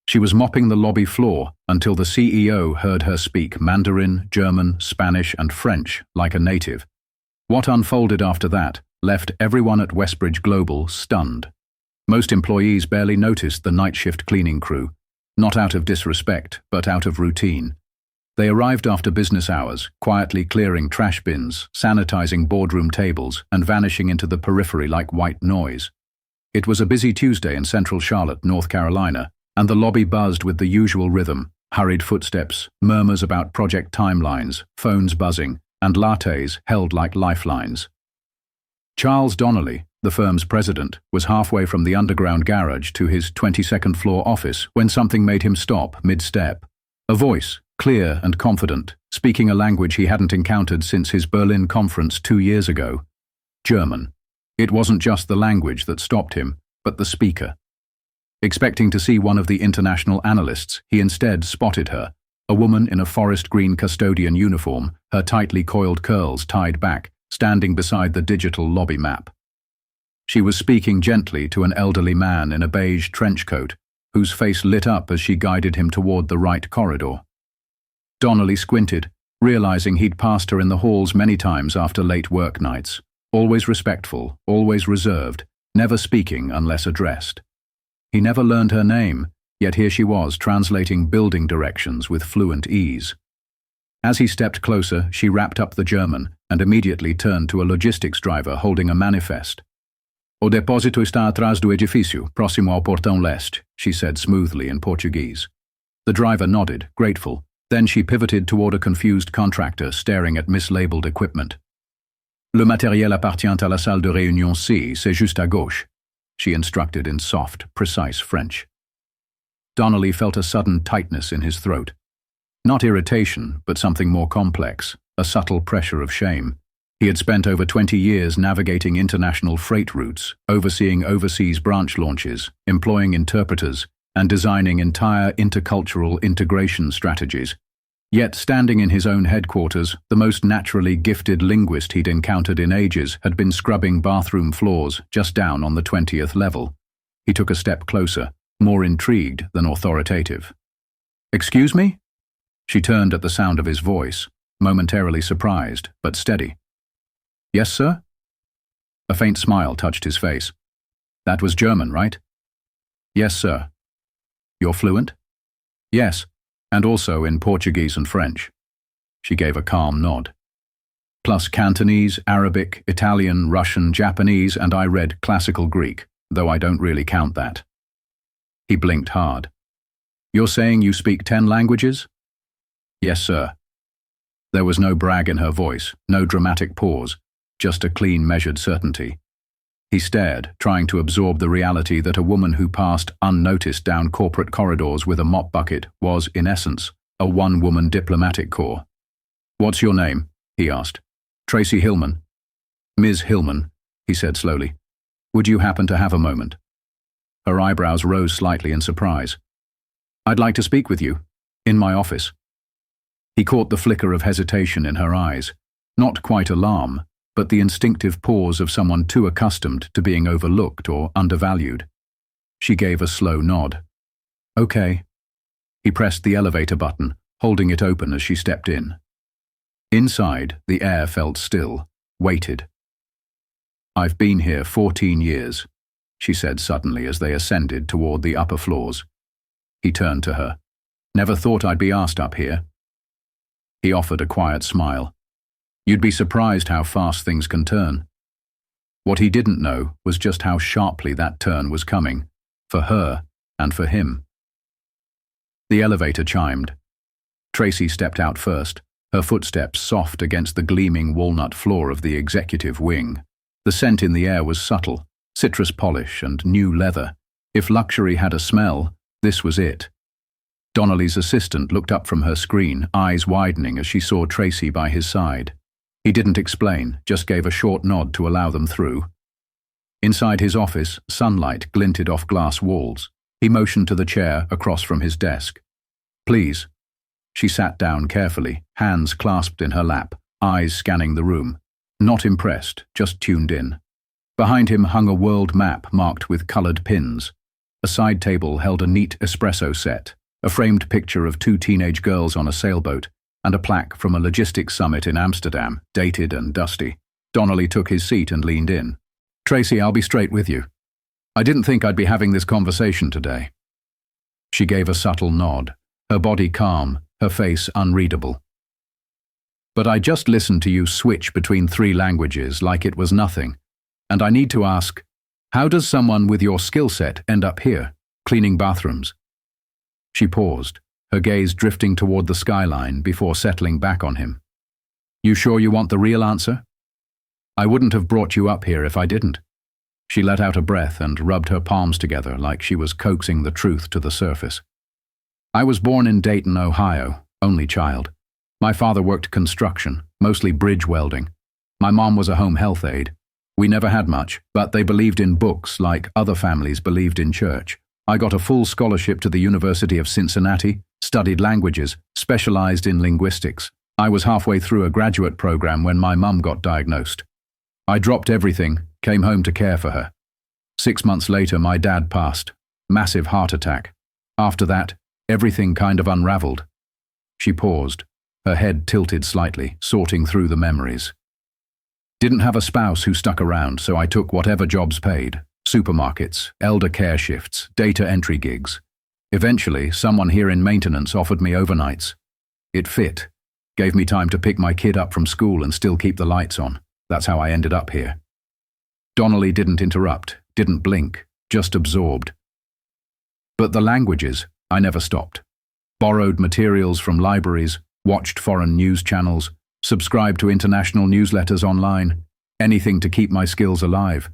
She was mopping the lobby floor until the CEO heard her speak Mandarin, German, Spanish, and French like a native. What unfolded after that left everyone at Westbridge Global stunned. Most employees barely noticed the night shift cleaning crew, not out of disrespect, but out of routine. They arrived after business hours, quietly clearing trash bins, sanitizing boardroom tables, and vanishing into the periphery like white noise. It was a busy Tuesday in central Charlotte, North Carolina, and the lobby buzzed with the usual rhythm: hurried footsteps, murmurs about project timelines, phones buzzing, and lattes held like lifelines. Charles Donnelly, the firm's president, was halfway from the underground garage to his 22nd floor office when something made him stop mid-step. A voice, clear and confident, speaking a language he hadn't encountered since his Berlin conference 2 years ago. German. It wasn't just the language that stopped him, but the speaker. Expecting to see one of the international analysts, he instead spotted her, a woman in a forest green custodian uniform, her tightly coiled curls tied back, standing beside the digital lobby map. She was speaking gently to an elderly man in a beige trench coat, whose face lit up as she guided him toward the right corridor. Donnelly squinted, realizing he'd passed her in the halls many times after late work nights, always respectful, always reserved, never speaking unless addressed. He never learned her name, yet here she was translating building directions with fluent ease. As he stepped closer, she wrapped up the German and immediately turned to a logistics driver holding a manifest. "O depósito está atrás do edifício, próximo ao portão leste," she said smoothly in Portuguese. The driver nodded, grateful. Then she pivoted toward a confused contractor staring at mislabeled equipment. "Le matériel appartient à la salle de réunion C, c'est juste à gauche," she instructed in soft, precise French. Donnelly felt a sudden tightness in his throat. Not irritation, but something more complex, a subtle pressure of shame. He had spent over 20 years navigating international freight routes, overseeing overseas branch launches, employing interpreters, and designing entire intercultural integration strategies. Yet, standing in his own headquarters, the most naturally gifted linguist he'd encountered in ages had been scrubbing bathroom floors just down on the 20th level. He took a step closer, more intrigued than authoritative. "Excuse me?" She turned at the sound of his voice, momentarily surprised, but steady. "Yes, sir?" A faint smile touched his face. "That was German, right?" "Yes, sir." "You're fluent?" "Yes, and also in Portuguese and French." She gave a calm nod. "Plus Cantonese, Arabic, Italian, Russian, Japanese, and I read classical Greek, though I don't really count that." He blinked hard. "You're saying you speak 10 languages?" "Yes, sir." There was no brag in her voice, no dramatic pause, just a clean, measured certainty. He stared, trying to absorb the reality that a woman who passed unnoticed down corporate corridors with a mop bucket was, in essence, a one-woman diplomatic corps. "What's your name?" he asked. "Tracy Hillman." "Ms. Hillman," he said slowly. "Would you happen to have a moment?" Her eyebrows rose slightly in surprise. "I'd like to speak with you. In my office." He caught the flicker of hesitation in her eyes, not quite alarm, but the instinctive pause of someone too accustomed to being overlooked or undervalued. She gave a slow nod. "Okay." He pressed the elevator button, holding it open as she stepped in. Inside, the air felt still, weighted. "I've been here 14 years, she said suddenly as they ascended toward the upper floors. He turned to her. "Never thought I'd be asked up here." He offered a quiet smile. "You'd be surprised how fast things can turn." What he didn't know was just how sharply that turn was coming, for her and for him. The elevator chimed. Tracy stepped out first, her footsteps soft against the gleaming walnut floor of the executive wing. The scent in the air was subtle, citrus polish and new leather. If luxury had a smell, this was it. Donnelly's assistant looked up from her screen, eyes widening as she saw Tracy by his side. He didn't explain, just gave a short nod to allow them through. Inside his office, sunlight glinted off glass walls. He motioned to the chair across from his desk. "Please." She sat down carefully, hands clasped in her lap, eyes scanning the room. Not impressed, just tuned in. Behind him hung a world map marked with colored pins. A side table held a neat espresso set, a framed picture of two teenage girls on a sailboat, and a plaque from a logistics summit in Amsterdam, dated and dusty. Donnelly took his seat and leaned in. "Tracy, I'll be straight with you. I didn't think I'd be having this conversation today." She gave a subtle nod, her body calm, her face unreadable. "But I just listened to you switch between 3 languages like it was nothing, and I need to ask, how does someone with your skill set end up here, cleaning bathrooms?" She paused, her gaze drifting toward the skyline before settling back on him. "You sure you want the real answer? I wouldn't have brought you up here if I didn't." She let out a breath and rubbed her palms together like she was coaxing the truth to the surface. "I was born in Dayton, Ohio, only child. My father worked construction, mostly bridge welding. My mom was a home health aide. We never had much, but they believed in books like other families believed in church. I got a full scholarship to the University of Cincinnati, studied languages, specialized in linguistics. I was halfway through a graduate program when my mum got diagnosed. I dropped everything, came home to care for her. 6 months later, my dad passed. Massive heart attack. After that, everything kind of unraveled." She paused, her head tilted slightly, sorting through the memories. "Didn't have a spouse who stuck around, so I took whatever jobs paid. Supermarkets, elder care shifts, data entry gigs. Eventually, someone here in maintenance offered me overnights. It fit. Gave me time to pick my kid up from school and still keep the lights on. That's how I ended up here." Donnelly didn't interrupt, didn't blink, just absorbed. "But the languages, I never stopped. Borrowed materials from libraries, watched foreign news channels, subscribed to international newsletters online, anything to keep my skills alive.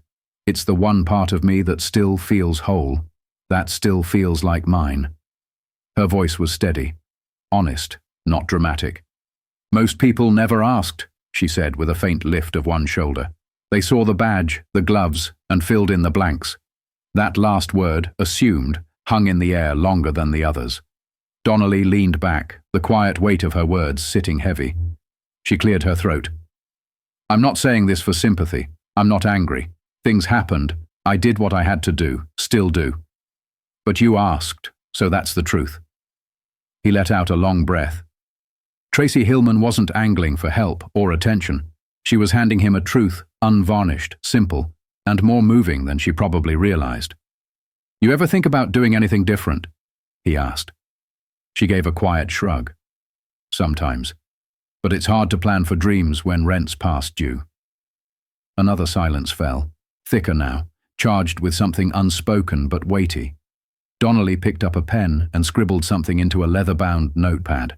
It's the one part of me that still feels whole, that still feels like mine." Her voice was steady, honest, not dramatic. "Most people never asked," she said with a faint lift of one shoulder. "They saw the badge, the gloves, and filled in the blanks. That last word, assumed, hung in the air longer than the others." Donnelly leaned back, the quiet weight of her words sitting heavy. She cleared her throat. "I'm not saying this for sympathy. I'm not angry. Things happened. I did what I had to do, still do. But you asked, so that's the truth." He let out a long breath. Tracy Hillman wasn't angling for help or attention. She was handing him a truth, unvarnished, simple, and more moving than she probably realized. "You ever think about doing anything different?" he asked. She gave a quiet shrug. "Sometimes. But it's hard to plan for dreams when rent's past due." Another silence fell, thicker now, charged with something unspoken but weighty. Donnelly picked up a pen and scribbled something into a leather-bound notepad.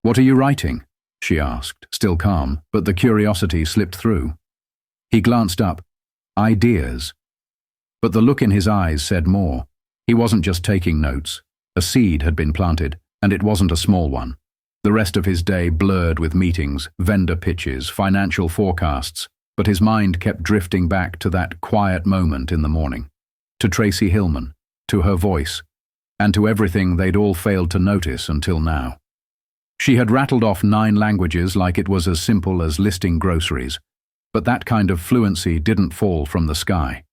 "What are you writing?" she asked, still calm, but the curiosity slipped through. He glanced up. "Ideas." But the look in his eyes said more. He wasn't just taking notes. A seed had been planted, and it wasn't a small one. The rest of his day blurred with meetings, vendor pitches, financial forecasts, but his mind kept drifting back to that quiet moment in the morning, to Tracy Hillman, to her voice, and to everything they'd all failed to notice until now. She had rattled off 9 languages like it was as simple as listing groceries, but that kind of fluency didn't fall from the sky.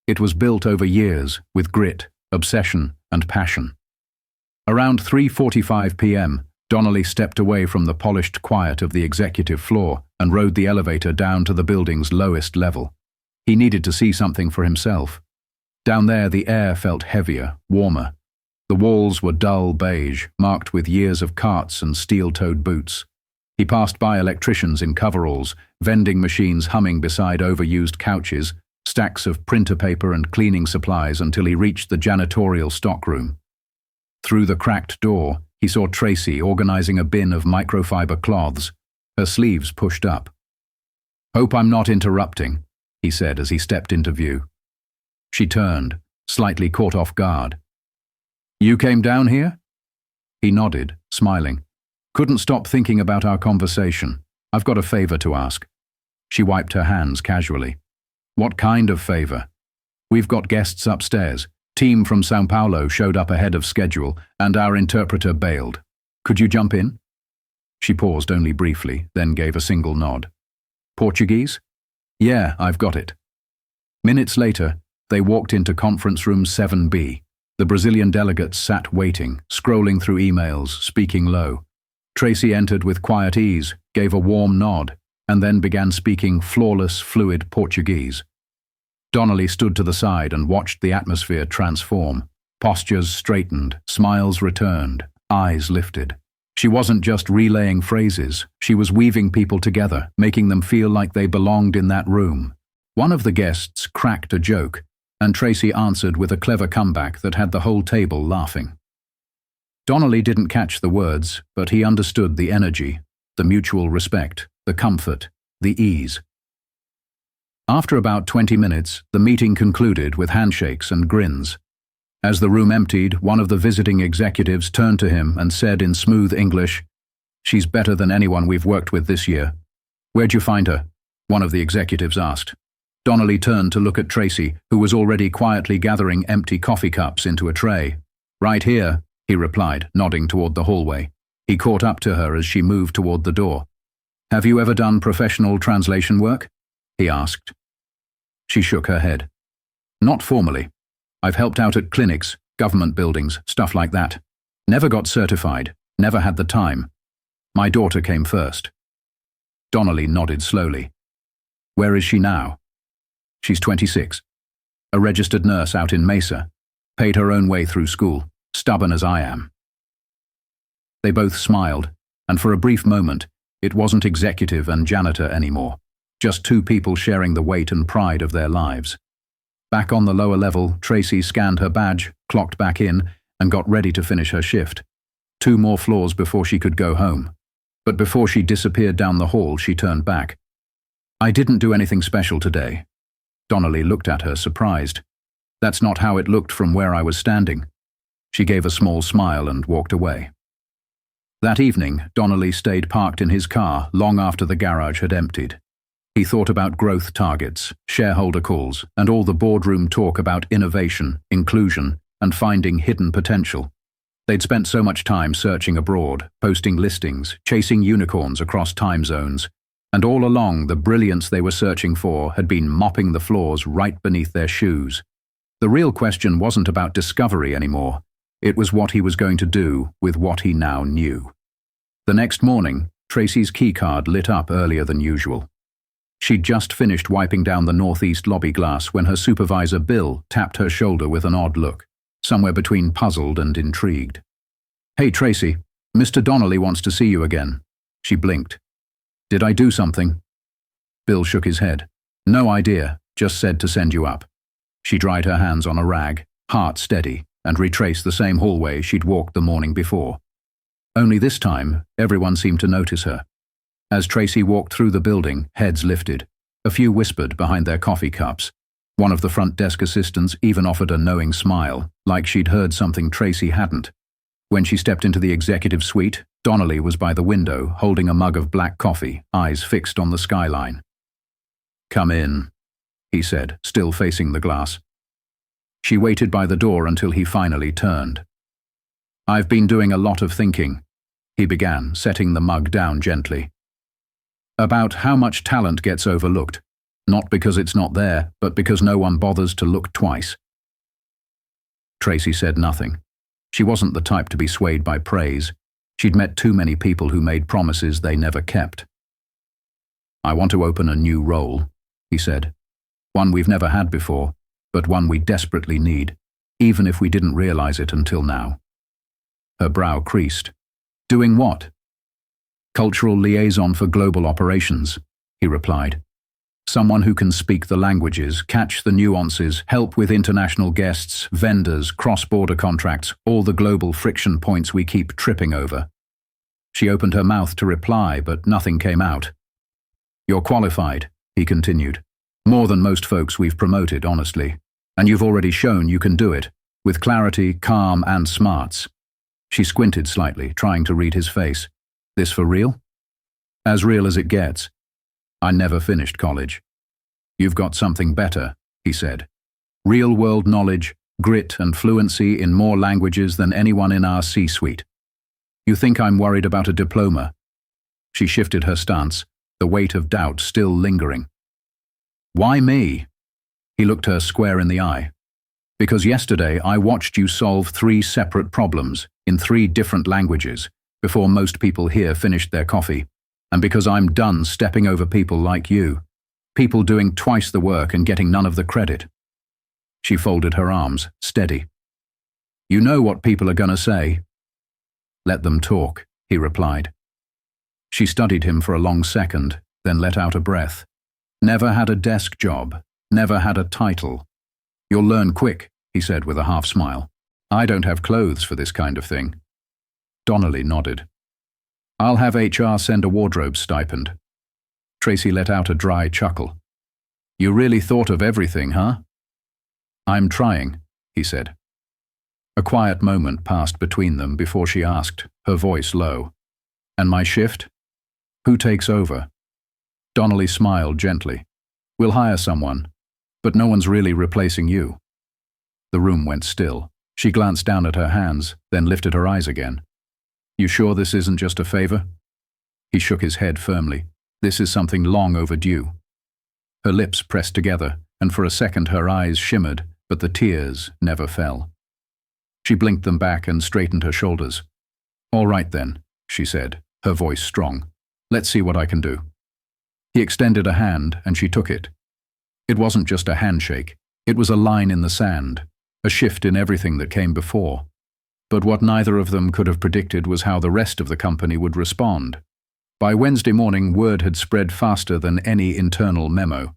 It was built over years with grit, obsession, and passion. Around 3:45 p.m., Donnelly stepped away from the polished quiet of the executive floor and rode the elevator down to the building's lowest level. He needed to see something for himself. Down there, the air felt heavier, warmer. The walls were dull beige, marked with years of carts and steel-toed boots. He passed by electricians in coveralls, vending machines humming beside overused couches, stacks of printer paper and cleaning supplies until he reached the janitorial stockroom. Through the cracked door, he saw Tracy organizing a bin of microfiber cloths, her sleeves pushed up. "Hope I'm not interrupting," he said as he stepped into view. She turned, slightly caught off guard. "You came down here?" He nodded, smiling. "Couldn't stop thinking about our conversation. I've got a favor to ask." She wiped her hands casually. "What kind of favor?" "We've got guests upstairs. Team from São Paulo showed up ahead of schedule, and our interpreter bailed. Could you jump in?" She paused only briefly, then gave a single nod. "Portuguese?" "Yeah, I've got it." Minutes later, They walked into conference room 7B. The Brazilian delegates sat waiting, scrolling through emails, speaking low. Tracy entered with quiet ease, gave a warm nod, and then began speaking flawless, fluid Portuguese. Donnelly stood to the side and watched the atmosphere transform. Postures straightened, smiles returned, eyes lifted. She wasn't just relaying phrases, she was weaving people together, making them feel like they belonged in that room. One of the guests cracked a joke, and Tracy answered with a clever comeback that had the whole table laughing. Donnelly didn't catch the words, but he understood the energy, the mutual respect, the comfort, the ease. After about 20 minutes, the meeting concluded with handshakes and grins. As the room emptied, one of the visiting executives turned to him and said in smooth English, "She's better than anyone we've worked with this year." "Where'd you find her?" one of the executives asked. Donnelly turned to look at Tracy, who was already quietly gathering empty coffee cups into a tray. "Right here," he replied, nodding toward the hallway. He caught up to her as she moved toward the door. "Have you ever done professional translation work?" he asked. She shook her head. "Not formally. I've helped out at clinics, government buildings, stuff like that. Never got certified, never had the time. My daughter came first." Donnelly nodded slowly. "Where is she now?" "She's 26. A registered nurse out in Mesa. Paid her own way through school, stubborn as I am." They both smiled, and for a brief moment, it wasn't executive and janitor anymore, just two people sharing the weight and pride of their lives. Back on the lower level, Tracy scanned her badge, clocked back in, and got ready to finish her shift. 2 more floors before she could go home. But before she disappeared down the hall, she turned back. "I didn't do anything special today." Donnelly looked at her, surprised. "That's not how it looked from where I was standing." She gave a small smile and walked away. That evening, Donnelly stayed parked in his car long after the garage had emptied. He thought about growth targets, shareholder calls, and all the boardroom talk about innovation, inclusion, and finding hidden potential. They'd spent so much time searching abroad, posting listings, chasing unicorns across time zones, and all along the brilliance they were searching for had been mopping the floors right beneath their shoes. The real question wasn't about discovery anymore. It was what he was going to do with what he now knew. The next morning, Tracy's keycard lit up earlier than usual. She'd just finished wiping down the northeast lobby glass when her supervisor, Bill, tapped her shoulder with an odd look, somewhere between puzzled and intrigued. "Hey, Tracy, Mr. Donnelly wants to see you again." She blinked. "Did I do something?" Bill shook his head. "No idea, just said to send you up." She dried her hands on a rag, heart steady, and retraced the same hallway she'd walked the morning before. Only this time, everyone seemed to notice her. As Tracy walked through the building, heads lifted. A few whispered behind their coffee cups. One of the front desk assistants even offered a knowing smile, like she'd heard something Tracy hadn't. When she stepped into the executive suite, Donnelly was by the window, holding a mug of black coffee, eyes fixed on the skyline. "Come in," he said, still facing the glass. She waited by the door until he finally turned. "I've been doing a lot of thinking," he began, setting the mug down gently. "About how much talent gets overlooked, not because it's not there, but because no one bothers to look twice." Tracy said nothing. She wasn't the type to be swayed by praise. She'd met too many people who made promises they never kept. "I want to open a new role," he said. "One we've never had before, but one we desperately need, even if we didn't realize it until now." Her brow creased. "Doing what?" "Cultural liaison for global operations," he replied. "Someone who can speak the languages, catch the nuances, help with international guests, vendors, cross-border contracts, all the global friction points we keep tripping over." She opened her mouth to reply, but nothing came out. "You're qualified," he continued. "More than most folks we've promoted, honestly. And you've already shown you can do it, with clarity, calm, and smarts." She squinted slightly, trying to read his face. "This for real?" "As real as it gets. I never finished college." "You've got something better," he said. "Real-world knowledge, grit, and fluency in more languages than anyone in our C-suite. You think I'm worried about a diploma?" She shifted her stance, the weight of doubt still lingering. "Why me?" He looked her square in the eye. Because yesterday I watched you solve 3 separate problems in 3 different languages before most people here finished their coffee. And because I'm done stepping over people like you. People doing twice the work and getting none of the credit. She folded her arms, steady. You know what people are gonna say. Let them talk, he replied. She studied him for a long second, then let out a breath. Never had a desk job, never had a title. You'll learn quick, he said with a half smile. I don't have clothes for this kind of thing. Donnelly nodded. I'll have HR send a wardrobe stipend. Tracy let out a dry chuckle. You really thought of everything, huh? I'm trying, he said. A quiet moment passed between them before she asked, her voice low. And my shift? Who takes over? Donnelly smiled gently. We'll hire someone, but no one's really replacing you. The room went still. She glanced down at her hands, then lifted her eyes again. You sure this isn't just a favor? He shook his head firmly. This is something long overdue. Her lips pressed together, and for a second her eyes shimmered, but the tears never fell. She blinked them back and straightened her shoulders. All right then, she said, her voice strong. Let's see what I can do. He extended a hand, and she took it. It wasn't just a handshake. It was a line in the sand, a shift in everything that came before. But what neither of them could have predicted was how the rest of the company would respond. By Wednesday morning, word had spread faster than any internal memo.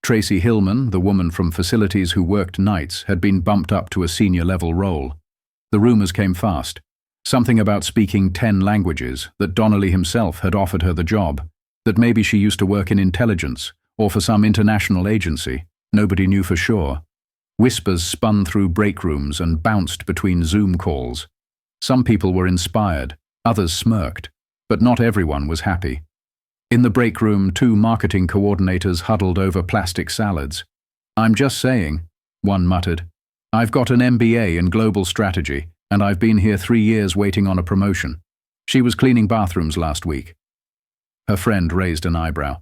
Tracy Hillman, the woman from facilities who worked nights, had been bumped up to a senior-level role. The rumors came fast. Something about speaking 10 languages, that Donnelly himself had offered her the job, that maybe she used to work in intelligence, or for some international agency. Nobody knew for sure. Whispers spun through break rooms and bounced between Zoom calls. Some people were inspired, others smirked. But not everyone was happy. In the break room, 2 marketing coordinators huddled over plastic salads. I'm just saying, one muttered. I've got an MBA in global strategy, and I've been here 3 years waiting on a promotion. She was cleaning bathrooms last week. Her friend raised an eyebrow.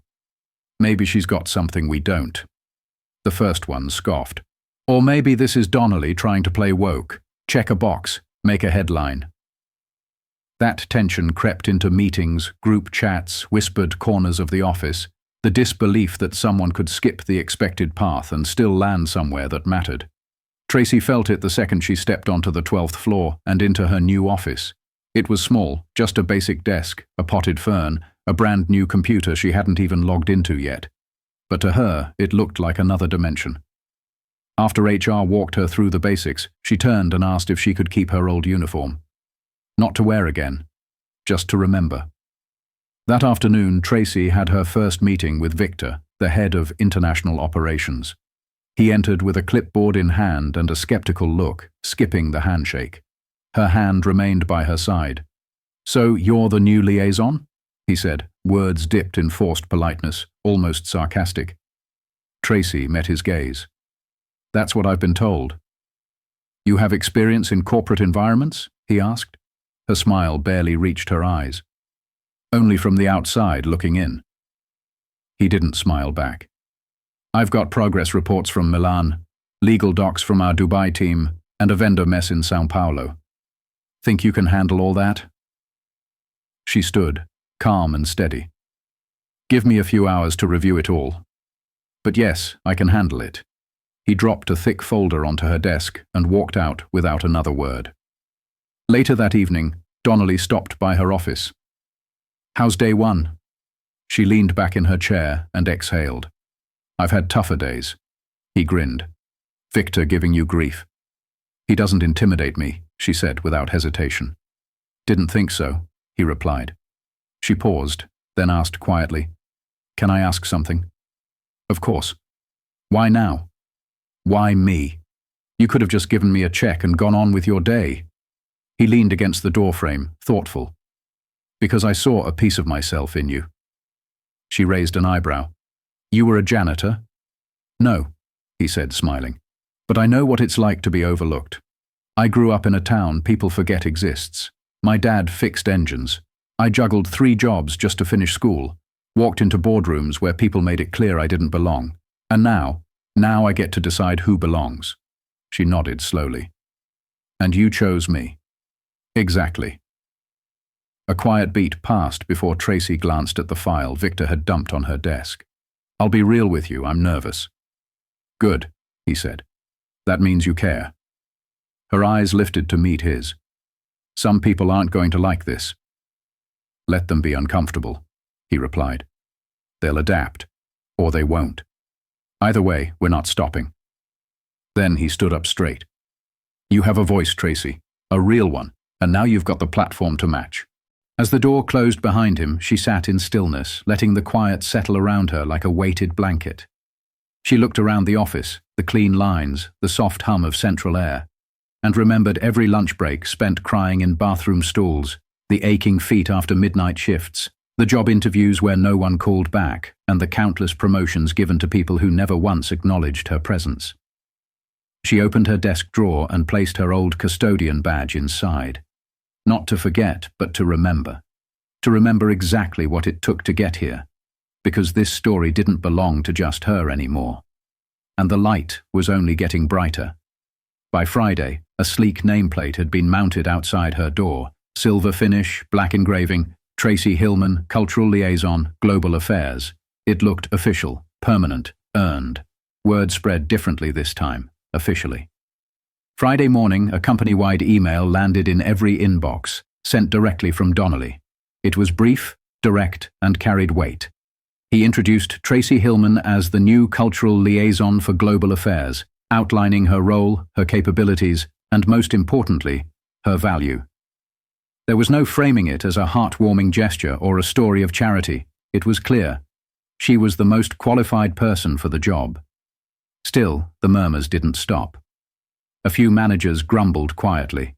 Maybe she's got something we don't. The first one scoffed. Or maybe this is Donnelly trying to play woke, check a box, make a headline. That tension crept into meetings, group chats, whispered corners of the office, the disbelief that someone could skip the expected path and still land somewhere that mattered. Tracy felt it the second she stepped onto the 12th floor and into her new office. It was small, just a basic desk, a potted fern, a brand new computer she hadn't even logged into yet. But to her, it looked like another dimension. After HR walked her through the basics, she turned and asked if she could keep her old uniform. Not to wear again, just to remember. That afternoon, Tracy had her first meeting with Victor, the head of international operations. He entered with a clipboard in hand and a skeptical look, skipping the handshake. Her hand remained by her side. So you're the new liaison? He said, words dipped in forced politeness, almost sarcastic. Tracy met his gaze. That's what I've been told. You have experience in corporate environments? He asked. Her smile barely reached her eyes. Only from the outside looking in. He didn't smile back. I've got progress reports from Milan, legal docs from our Dubai team, and a vendor mess in Sao Paulo. Think you can handle all that? She stood, calm and steady. Give me a few hours to review it all. But yes, I can handle it. He dropped a thick folder onto her desk and walked out without another word. Later that evening, Donnelly stopped by her office. How's day 1? She leaned back in her chair and exhaled. I've had tougher days. He grinned. Victor giving you grief. He doesn't intimidate me, she said without hesitation. Didn't think so, he replied. She paused, then asked quietly, Can I ask something? Of course. Why now? Why me? You could have just given me a check and gone on with your day. He leaned against the doorframe, thoughtful. Because I saw a piece of myself in you. She raised an eyebrow. You were a janitor? No, he said, smiling. But I know what it's like to be overlooked. I grew up in a town people forget exists. My dad fixed engines. I juggled 3 jobs just to finish school, walked into boardrooms where people made it clear I didn't belong. And now Now I get to decide who belongs. She nodded slowly. And you chose me. Exactly. A quiet beat passed before Tracy glanced at the file Victor had dumped on her desk. I'll be real with you, I'm nervous. Good, he said. That means you care. Her eyes lifted to meet his. Some people aren't going to like this. Let them be uncomfortable, he replied. They'll adapt, or they won't. Either way, we're not stopping. Then he stood up straight. You have a voice, Tracy, a real one, and now you've got the platform to match. As the door closed behind him, she sat in stillness, letting the quiet settle around her like a weighted blanket. She looked around the office, the clean lines, the soft hum of central air, and remembered every lunch break spent crying in bathroom stalls, the aching feet after midnight shifts, the job interviews where no one called back, and the countless promotions given to people who never once acknowledged her presence. She opened her desk drawer and placed her old custodian badge inside. Not to forget, but to remember. To remember exactly what it took to get here, because this story didn't belong to just her anymore. And the light was only getting brighter. By Friday, a sleek nameplate had been mounted outside her door, silver finish, black engraving, Tracy Hillman, Cultural Liaison, Global Affairs. It looked official, permanent, earned. Word spread differently this time, officially. Friday morning, a company-wide email landed in every inbox, sent directly from Donnelly. It was brief, direct, and carried weight. He introduced Tracy Hillman as the new Cultural Liaison for Global Affairs, outlining her role, her capabilities, and most importantly, her value. There was no framing it as a heartwarming gesture or a story of charity. It was clear. She was the most qualified person for the job. Still, the murmurs didn't stop. A few managers grumbled quietly.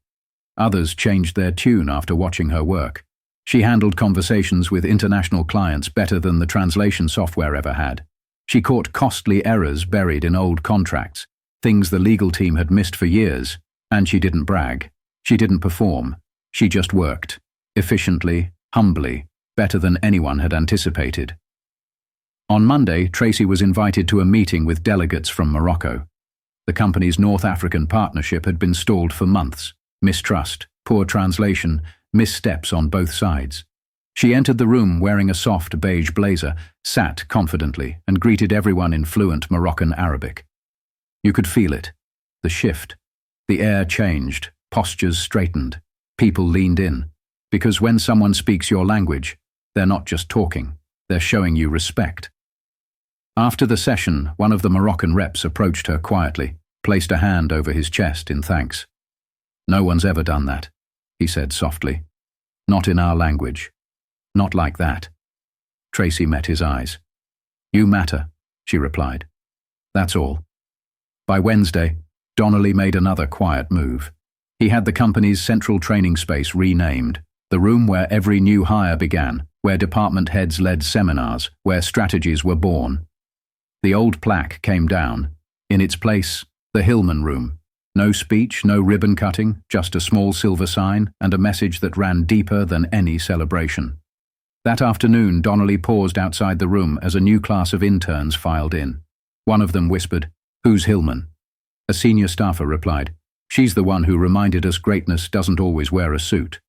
Others changed their tune after watching her work. She handled conversations with international clients better than the translation software ever had. She caught costly errors buried in old contracts, things the legal team had missed for years, and she didn't brag. She didn't perform. She just worked, efficiently, humbly, better than anyone had anticipated. On Monday, Tracy was invited to a meeting with delegates from Morocco. The company's North African partnership had been stalled for months. Mistrust, poor translation, missteps on both sides. She entered the room wearing a soft beige blazer, sat confidently, and greeted everyone in fluent Moroccan Arabic. You could feel it. The shift. The air changed, postures straightened, people leaned in. Because when someone speaks your language, they're not just talking, they're showing you respect. After the session, one of the Moroccan reps approached her quietly, placed a hand over his chest in thanks. No one's ever done that, he said softly. Not in our language. Not like that. Tracy met his eyes. You matter, she replied. That's all. By Wednesday, Donnelly made another quiet move. He had the company's central training space renamed, the room where every new hire began, where department heads led seminars, where strategies were born. The old plaque came down. In its place, the Hillman Room. No speech, no ribbon cutting, just a small silver sign and a message that ran deeper than any celebration. That afternoon, Donnelly paused outside the room as a new class of interns filed in. One of them whispered, "Who's Hillman?" A senior staffer replied, "She's the one who reminded us greatness doesn't always wear a suit."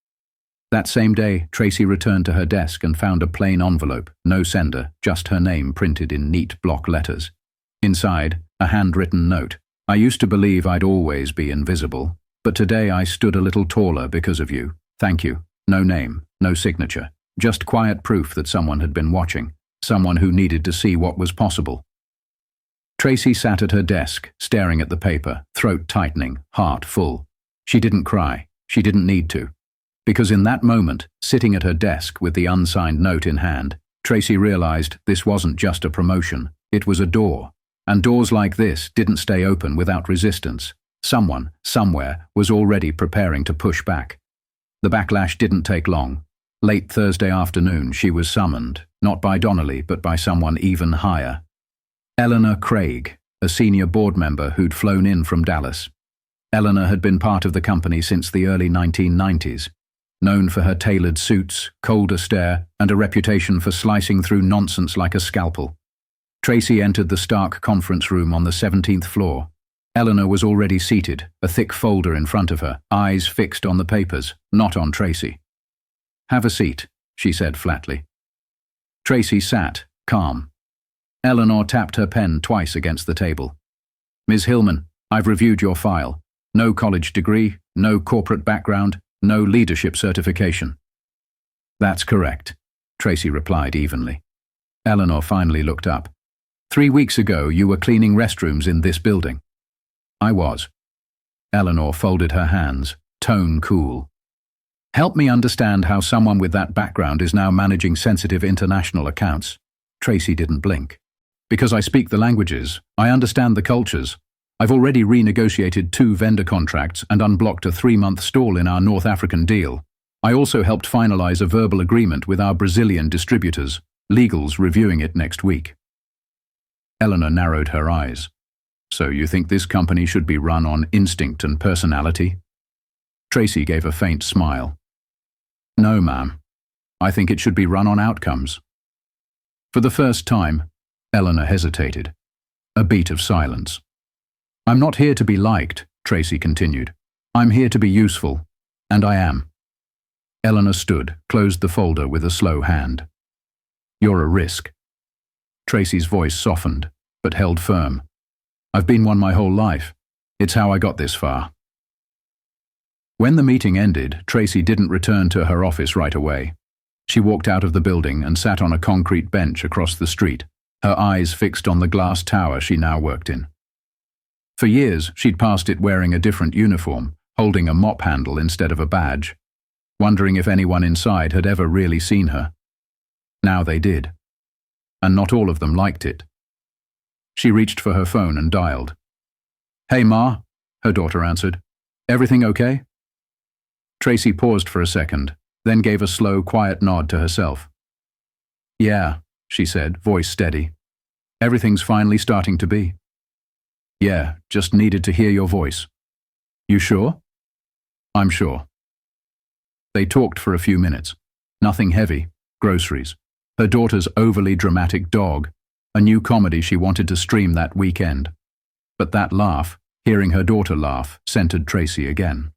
That same day, Tracy returned to her desk and found a plain envelope, no sender, just her name printed in neat block letters. Inside, a handwritten note. I used to believe I'd always be invisible, but today I stood a little taller because of you. Thank you. No name, no signature. Just quiet proof that someone had been watching, someone who needed to see what was possible. Tracy sat at her desk, staring at the paper, throat tightening, heart full. She didn't cry. She didn't need to. Because in that moment, sitting at her desk with the unsigned note in hand, Tracy realized this wasn't just a promotion, it was a door. And doors like this didn't stay open without resistance. Someone, somewhere, was already preparing to push back. The backlash didn't take long. Late Thursday afternoon, she was summoned, not by Donnelly, but by someone even higher. Eleanor Craig, a senior board member who'd flown in from Dallas. Eleanor had been part of the company since the early 1990s. Known for her tailored suits, colder stare, and a reputation for slicing through nonsense like a scalpel. Tracy entered the Stark conference room on the 17th floor. Eleanor was already seated, a thick folder in front of her, eyes fixed on the papers, not on Tracy. "Have a seat," she said flatly. Tracy sat, calm. Eleanor tapped her pen twice against the table. "Ms. Hillman, I've reviewed your file. No college degree, no corporate background, no leadership certification." "That's correct," Tracy replied evenly. Eleanor finally looked up. "3 weeks ago, you were cleaning restrooms in this building." "I was." Eleanor folded her hands, tone cool. "Help me understand how someone with that background is now managing sensitive international accounts." Tracy didn't blink. "Because I speak the languages, I understand the cultures. I've already renegotiated 2 vendor contracts and unblocked a 3-month stall in our North African deal. I also helped finalize a verbal agreement with our Brazilian distributors. Legal's reviewing it next week." Eleanor narrowed her eyes. "So you think this company should be run on instinct and personality?" Tracy gave a faint smile. "No, ma'am. I think it should be run on outcomes." For the first time, Eleanor hesitated. A beat of silence. "I'm not here to be liked," Tracy continued. "I'm here to be useful, and I am." Eleanor stood, closed the folder with a slow hand. "You're a risk." Tracy's voice softened, but held firm. "I've been one my whole life. It's how I got this far." When the meeting ended, Tracy didn't return to her office right away. She walked out of the building and sat on a concrete bench across the street, her eyes fixed on the glass tower she now worked in. For years, she'd passed it wearing a different uniform, holding a mop handle instead of a badge, wondering if anyone inside had ever really seen her. Now they did. And not all of them liked it. She reached for her phone and dialed. "Hey, Ma," her daughter answered. "Everything okay?" Tracy paused for a second, then gave a slow, quiet nod to herself. "Yeah," she said, voice steady. "Everything's finally starting to be." "Yeah, just needed to hear your voice." "You sure?" "I'm sure." They talked for a few minutes. Nothing heavy, groceries, her daughter's overly dramatic dog, a new comedy she wanted to stream that weekend. But that laugh, hearing her daughter laugh, centered Tracy again.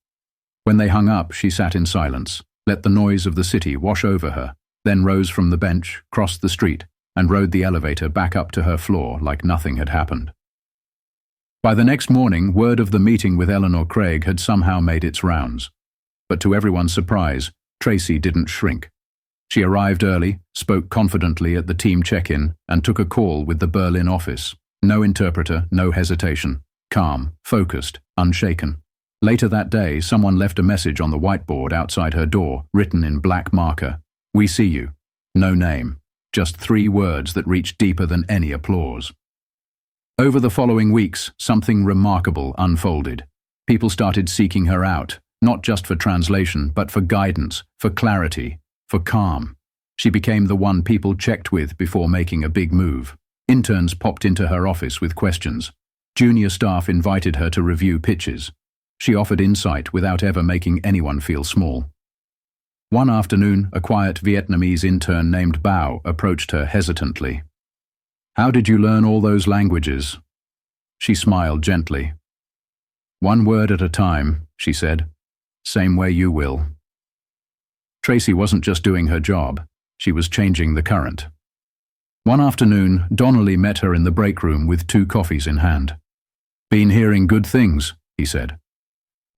When they hung up, she sat in silence, let the noise of the city wash over her, then rose from the bench, crossed the street, and rode the elevator back up to her floor like nothing had happened. By the next morning, word of the meeting with Eleanor Craig had somehow made its rounds. But to everyone's surprise, Tracy didn't shrink. She arrived early, spoke confidently at the team check-in, and took a call with the Berlin office. No interpreter, no hesitation. Calm, focused, unshaken. Later that day, someone left a message on the whiteboard outside her door, written in black marker. "We see you." No name. Just 3 words that reached deeper than any applause. Over the following weeks, something remarkable unfolded. People started seeking her out, not just for translation, but for guidance, for clarity, for calm. She became the one people checked with before making a big move. Interns popped into her office with questions. Junior staff invited her to review pitches. She offered insight without ever making anyone feel small. One afternoon, a quiet Vietnamese intern named Bao approached her hesitantly. "How did you learn all those languages?" She smiled gently. "One word at a time," she said. "Same way you will." Tracy wasn't just doing her job, she was changing the current. One afternoon, Donnelly met her in the break room with 2 coffees in hand. "Been hearing good things," he said.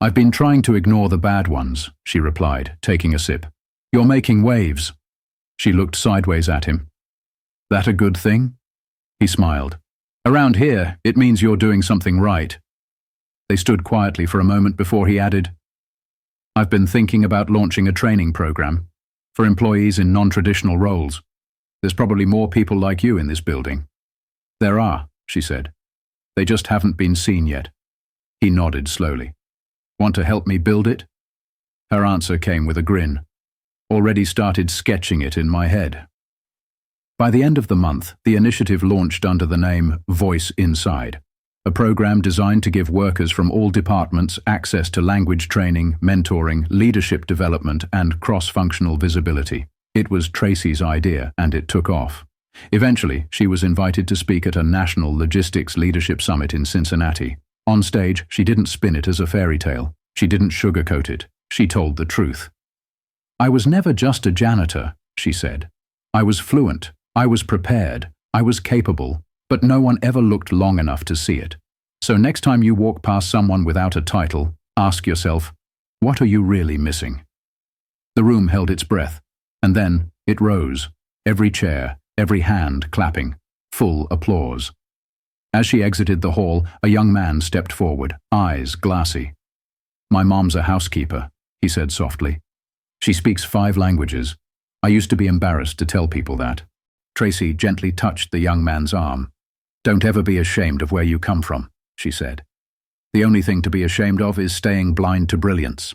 "I've been trying to ignore the bad ones," she replied, taking a sip. "You're making waves." She looked sideways at him. "That a good thing?" He smiled. "Around here, it means you're doing something right." They stood quietly for a moment before he added, "I've been thinking about launching a training program for employees in non-traditional roles. There's probably more people like you in this building." "There are," she said. "They just haven't been seen yet." He nodded slowly. "Want to help me build it?" Her answer came with a grin. "Already started sketching it in my head." By the end of the month, the initiative launched under the name Voice Inside, a program designed to give workers from all departments access to language training, mentoring, leadership development, and cross-functional visibility. It was Tracy's idea, and it took off. Eventually, she was invited to speak at a national logistics leadership summit in Cincinnati. On stage, she didn't spin it as a fairy tale. She didn't sugarcoat it. She told the truth. "I was never just a janitor," she said. "I was fluent. I was prepared. I was capable, but no one ever looked long enough to see it. So next time you walk past someone without a title, ask yourself, what are you really missing?" The room held its breath, and then it rose, every chair, every hand clapping, full applause. As she exited the hall, a young man stepped forward, eyes glassy. "My mom's a housekeeper," he said softly. "She speaks 5 languages. I used to be embarrassed to tell people that." Tracy gently touched the young man's arm. "Don't ever be ashamed of where you come from," she said. "The only thing to be ashamed of is staying blind to brilliance."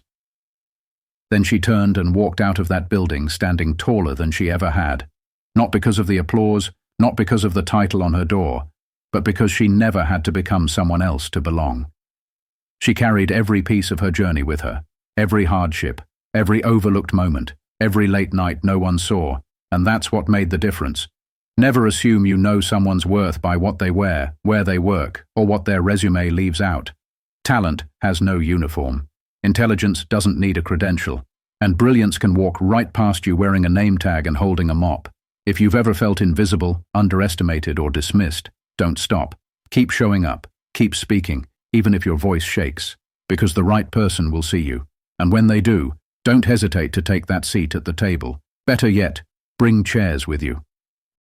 Then she turned and walked out of that building standing taller than she ever had, not because of the applause, not because of the title on her door, but because she never had to become someone else to belong. She carried every piece of her journey with her, every hardship, every overlooked moment, every late night no one saw, and that's what made the difference. Never assume you know someone's worth by what they wear, where they work, or what their resume leaves out. Talent has no uniform. Intelligence doesn't need a credential. And brilliance can walk right past you wearing a name tag and holding a mop. If you've ever felt invisible, underestimated, or dismissed, don't stop. Keep showing up. Keep speaking, even if your voice shakes, because the right person will see you. And when they do, don't hesitate to take that seat at the table. Better yet, bring chairs with you.